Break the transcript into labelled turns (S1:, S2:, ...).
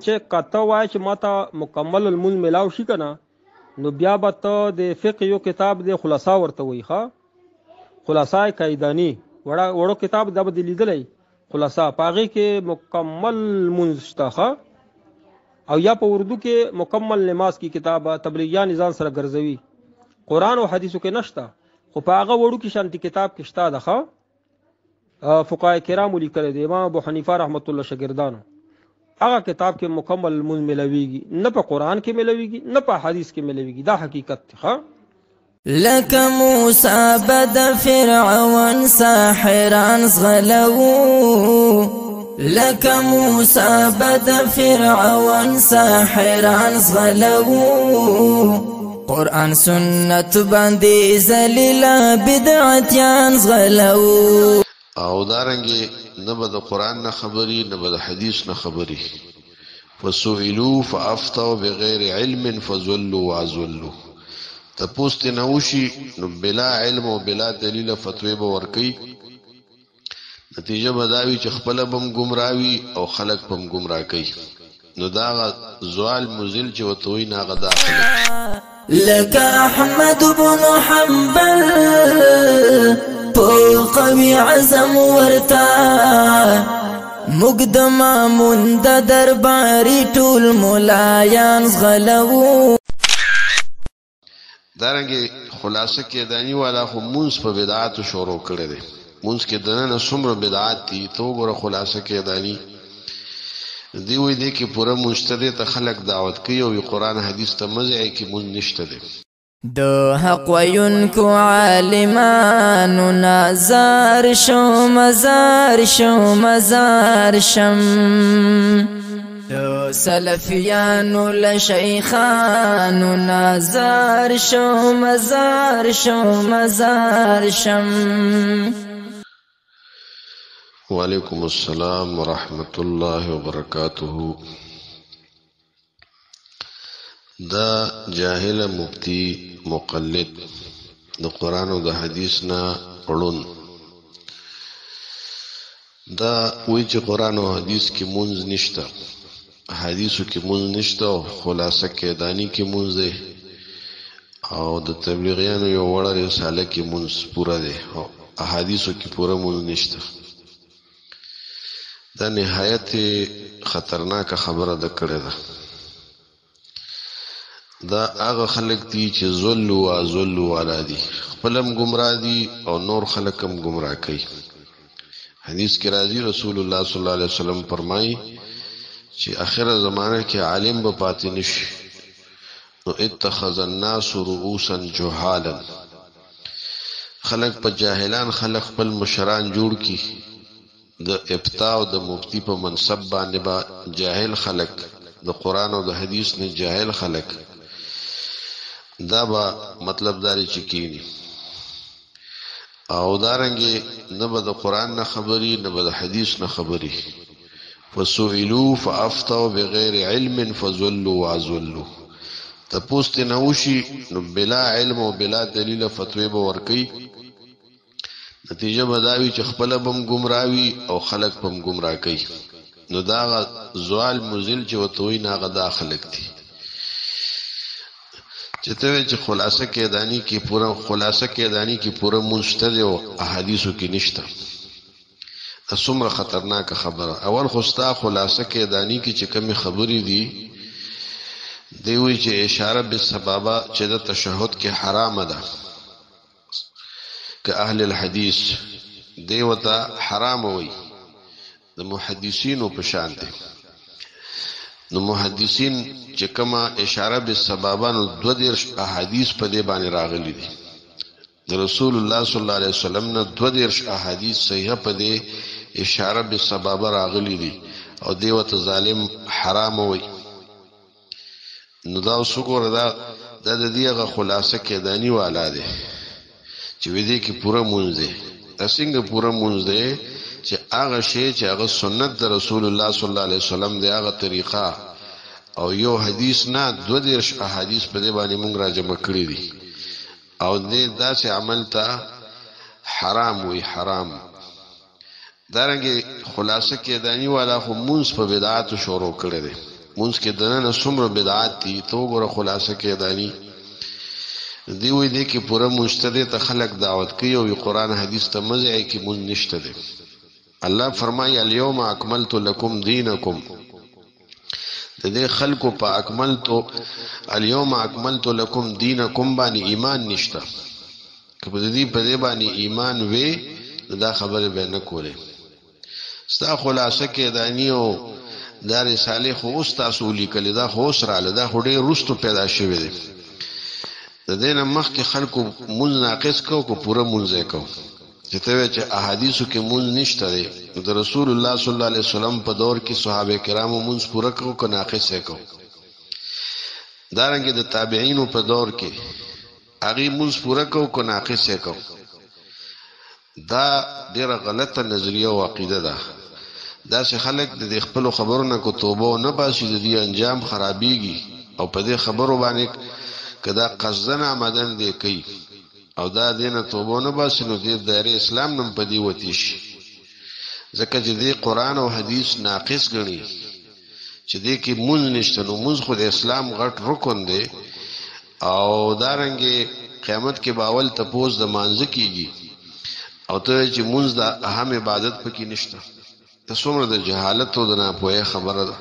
S1: چې کته وای چې ماته مکمل المون ملاو شي کنه نو بیا به ته د فقه یو کتاب د خلاصا ورته وای ښه خلاصا قیدانی وړو کتاب د به لیدلای خلاصا پاغي کې مکمل منشتخه او یا په اردو کې مکمل نماز کی کتاب تبلیغیان ځان سره ګرځوي قران او حدیثو کې نشته خو په هغه وړو کې شانتي کتاب کې شته ده فقهای کرام لیکل دي امام ابو حنیفه رحمت الله شاګردانو هغه کتاب کې مکمل المون ملويږي نه په قران کې ملويږي نه په حدیث کې ملويږي دا حقیقت ده
S2: لك موسى بد فرعون ساحران زغلو لك موسى بد فرعون ساحران زغلو قرآن سنت باندې ذلیلا بدعتيان زغلو
S3: او دارنګي نه به د قران نه خبري نه به د حديث نه خبري فسئلوا فافتوا بغیر علم فزلوا وعزلوا تپوست نوشي نو بلا علم او بلا دلیل فتوی به ورکی نتیجه بداوی چې خپل بم گمراوي او خلق بم گمراه کوي نو دا زوال مزل چې وتوي ناغه داخله
S2: لك احمد بن حنبل قوي عزم ورتا مقدما من درباري ټول ملایان غلو
S3: دارنګه خلاصه کې دانی والا خو مونږ په بدعات شروع کړی دی مونږ کې دنه څومره بدعات دي تو ګوره خلاصه کې دانی دی وې دې کې پوره مجتهد ته خلق دعوت کوي او قرآن حدیث ته مزه کې مونږ نشته دی
S2: د حق وینکو عالمانو نظر شو مزار شو مزار شم د سلفیانو لشیخانو نظر شو مزار شو مزار شم
S3: وعلیکم السلام ورحمت الله وبرکاته دا جاهل مفتی مقلد د قرآن او د حدیث نه پړون دا وی چې قرآن او حدیث کې مونږ نشته حدیثو کې مونږ نشته او خلاصه کې دانی کې مونږ دی او د تبلیغیانو یو وړه رساله کې مونږ پوره دی او احادیثو کې پوره مونږ نشته دا نهایت خطرناک خبره ده کړې ده دا هغه خلک دي چې ذل او علا دي خپلم گمراه دي او نور خلکم گمراه کوي حدیث کې راځي رسول الله صلی الله علیه وسلم فرمایي چې اخر زمانه کې عالم به پاتې نشي نو اتخذ الناس رؤوسا جهالا خلق په جاهلان خلق خپل مشران جوړ کی د ابتاء او د مفتی په منصب باندې با جاهل خلق د قرآن او د حدیث نه جاهل خلق دا با مطلب داری چکینی او دارنگی نبا دا قرآن نا خبری نبا دا حدیث نا خبری فسئلوا فافتوا بغیر علم فزلوا وعزلوا تپوست نوشی نو بلا علم و بلا دلیل فتوی با ورکی نتیجه بداوی چې خپل بم گمراوی او خلق بم گمراه کوي نو دا زوال مزل چې وتوي ناغه دا خلق دي چې ته چې خلاصه کې دانی کې پورا خلاصه کې دانی کې پورا مستند او احادیثو کې نشته څومره خطرناک خبره اول خوستا خلاصه کې دانی کې چې کوم خبرې دي دی وی چې اشاره به سببا چې د تشهود کې حرام ده که اهل الحديث دی وتا حرام وي د محدثینو په شان دي نو محدثین چې کما اشاره به سببانو دو دیرش احادیث په دې باندې راغلي دي د رسول الله صلی الله علیه وسلم نه دو دیرش احادیث صحیحه په دې اشاره به سبب راغلي دي او دی وته ظالم حرام وي نو دا وسګور دا د دېغه خلاصه کې دانی والا دي چې وې دې کې پوره مونږ دي څنګه پوره مونږ دي چې هغه شی چې هغه سنت د رسول الله صلی الله علیه وسلم دی هغه طریقه او یو حدیث نه دو دیرش احادیث په دې باندې مونږ راجمع کړی دي او دې داسې عمل ته حرام وي حرام دارنګه خلاصه کې دانی والا خو مونږ په بدعات شروع کړی دي مونږ کې دنه څومره بدعات دي ته وګوره خلاصه کې دانی دی وی دی کې پوره مجتهد ته خلق دعوت کوي او قرآن حدیث ته مزه کې مونږ نشته دي الله فرمایي اليوم اکملت لكم دینکم د دې خلکو په اکملتو اليوم اکملت لكم دینکم باندې ایمان نشته که په دې باندې ایمان وي دا خبره به نه کوله ستا خلاصه کې دانیو دا رساله خو اوس تاسو لیکل دا خو اوس رااله دا خو ډېر رستو پیدا شوی دی د دې نه مخکې خلکو مونږ ناقص کو پوره مونږ کو چې ته چې احادیثو کې مونږ نشته دی د رسول الله صلی الله علیه وسلم په دور کې صحابه کرامو مونږ پوره کو ناقص کو دارنګه د تابعینو په دور کې هغه مونږ پوره کو ناقص کو دا ډیره غلطه نظریه او عقیده ده دا چې خلک د خپل خبرونو کو توبه نه باسي د دې انجام خرابيږي او په دې خبرو باندې کدا قصدن آمدن دی کوي او دا دینه توبه نه باسي نو د دایره اسلام نم پدی وتی شي ځکه چې د قران او حدیث ناقص غني چې دې کې مونږ نشته نو مونږ خو د اسلام غټ رکن دی او دارنګه قیامت کې باول تپوس د مانځ کیږي او ته چې مونږ د اهم عبادت پکې نشته ته څومره د جهالت او د ناپوهۍ خبره ده